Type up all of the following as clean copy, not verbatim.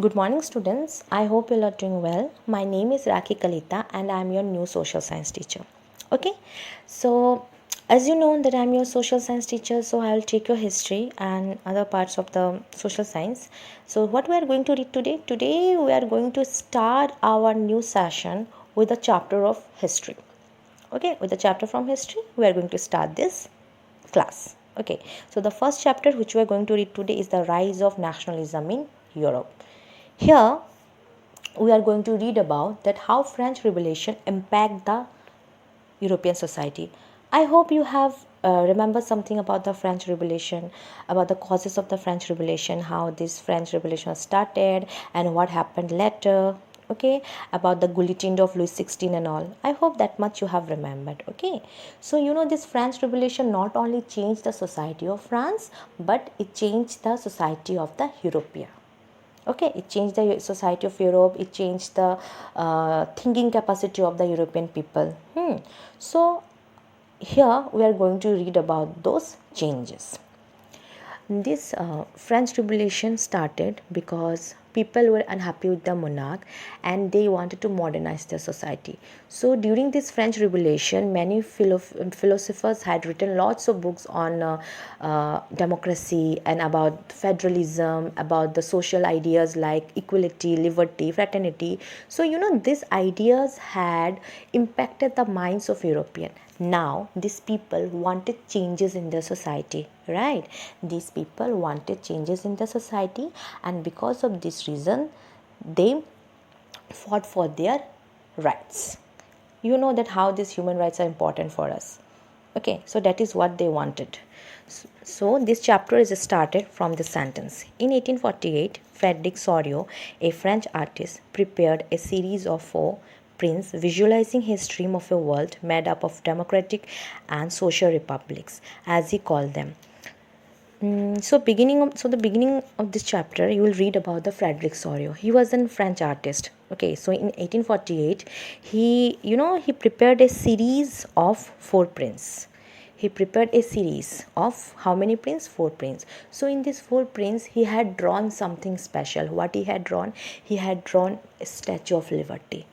Good morning, students. I hope you are doing well. My name is Raki Kalita and I am your new social science teacher. Okay, so as you know that I am your social science teacher, so I will take your history and other parts of the social science. So what we are going to read today? Today we are going to start our new session with a chapter of history. Okay, with the chapter from history, we are going to start this class. Okay, so the first chapter which we are going to read today is the rise of nationalism in Europe. Here we are going to read about that how French Revolution impact the European society. I hope you have remember something about the French Revolution, about the causes of the French Revolution, how this French Revolution started and what happened later. Okay, about the guillotine of Louis XVI and all. I hope that much you have remembered. Okay, so you know this French Revolution not only changed the society of France, but it changed the society of the European. Okay, it changed the society of Europe, it changed the thinking capacity of the European people. So here we are going to read about those changes. This French Revolution started because people were unhappy with the monarch and they wanted to modernize their society. So during this French Revolution, many philosophers had written lots of books on democracy and about federalism, about the social ideas like equality, liberty, fraternity. So you know these ideas had impacted the minds of Europeans. Now these people wanted changes in their society, right? These people wanted changes in the society, and because of this reason they fought for their rights. You know that how these human rights are important for us. Okay, so that is what they wanted. So this chapter is started from this sentence. In 1848, Frederic Sorio, a French artist, prepared a series of 4 prints visualizing his dream of a world made up of democratic and social republics, as he called them. So the beginning of this chapter you will read about the Frederic Sorio. He was a French artist. Okay, so in 1848 he prepared a series of 4 prints. He prepared a series of how many prints? 4 prints. So in these 4 prints he had drawn something special. What he had drawn? He had drawn a Statue of Liberty.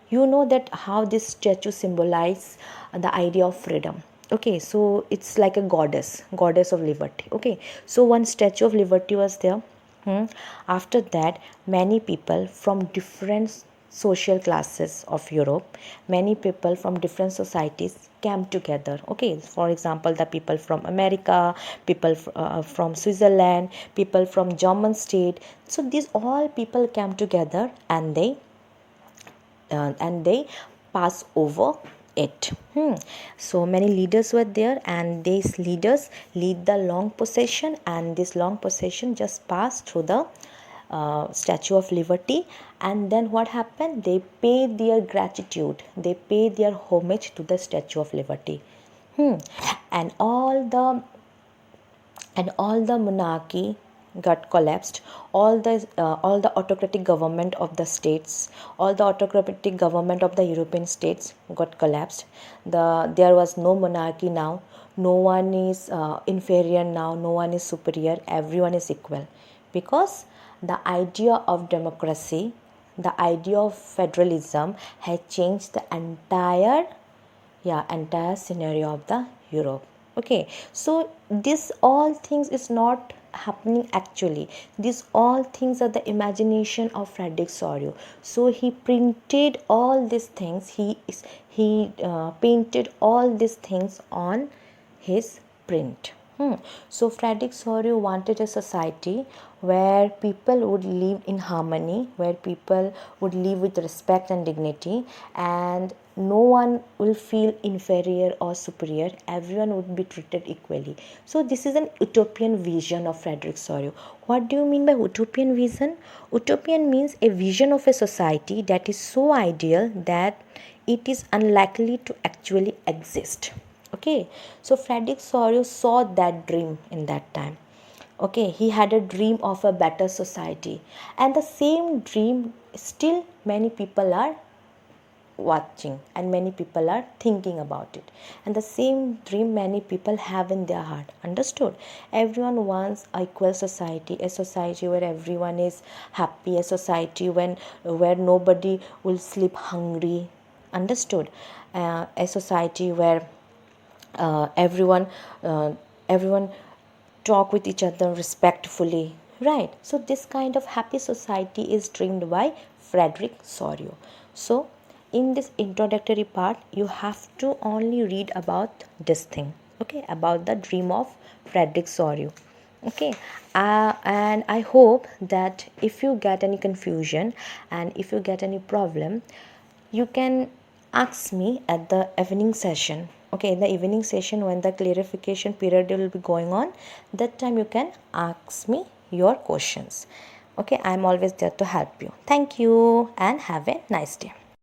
You know that how this statue symbolizes the idea of freedom. Okay, so it's like a goddess of liberty. Okay, so one Statue of Liberty was there. After that, many people from different social classes of Europe, many people from different societies came together. Okay, for example, the people from America, people from Switzerland, people from German state. So these all people came together and they pass over it. So many leaders were there, and these leaders lead the long procession, and this long procession just passed through the Statue of Liberty. And then what happened? They pay their gratitude, they pay their homage to the Statue of Liberty. And all the monarchy got collapsed. All the autocratic government of the states, all the autocratic government of the European states got collapsed. There was no monarchy now. No one is inferior now, no one is superior, everyone is equal, because the idea of democracy, the idea of federalism had changed the entire scenario of the Europe. Okay, so this all things is not happening actually. These all things are the imagination of Frederic Sorio. So he printed all these things, he painted all these things on his print. So Frederic Sorio wanted a society where people would live in harmony, where people would live with respect and dignity, and no one will feel inferior or superior. Everyone would be treated equally. So this is an utopian vision of Frederic Sorio. What do you mean by utopian vision? Utopian means a vision of a society that is so ideal that it is unlikely to actually exist. Okay, so Frederic Sorio saw that dream in that time. Okay, he had a dream of a better society, and the same dream still many people are watching and many people are thinking about it, and the same dream many people have in their heart. Understood? Everyone wants a equal society, a society where everyone is happy, a society where nobody will sleep hungry. Understood? A society where everyone uh, everyone talk with each other respectfully, right? So this kind of happy society is dreamed by Frederick Sorio. So in this introductory part you have to only read about this thing, okay, about the dream of Frederick Sorio. Okay, and I hope that if you get any confusion and if you get any problem, you can ask me at the evening session. Okay, in the evening session when the clarification period will be going on, that time you can ask me your questions. Okay, I am always there to help you. Thank you and have a nice day.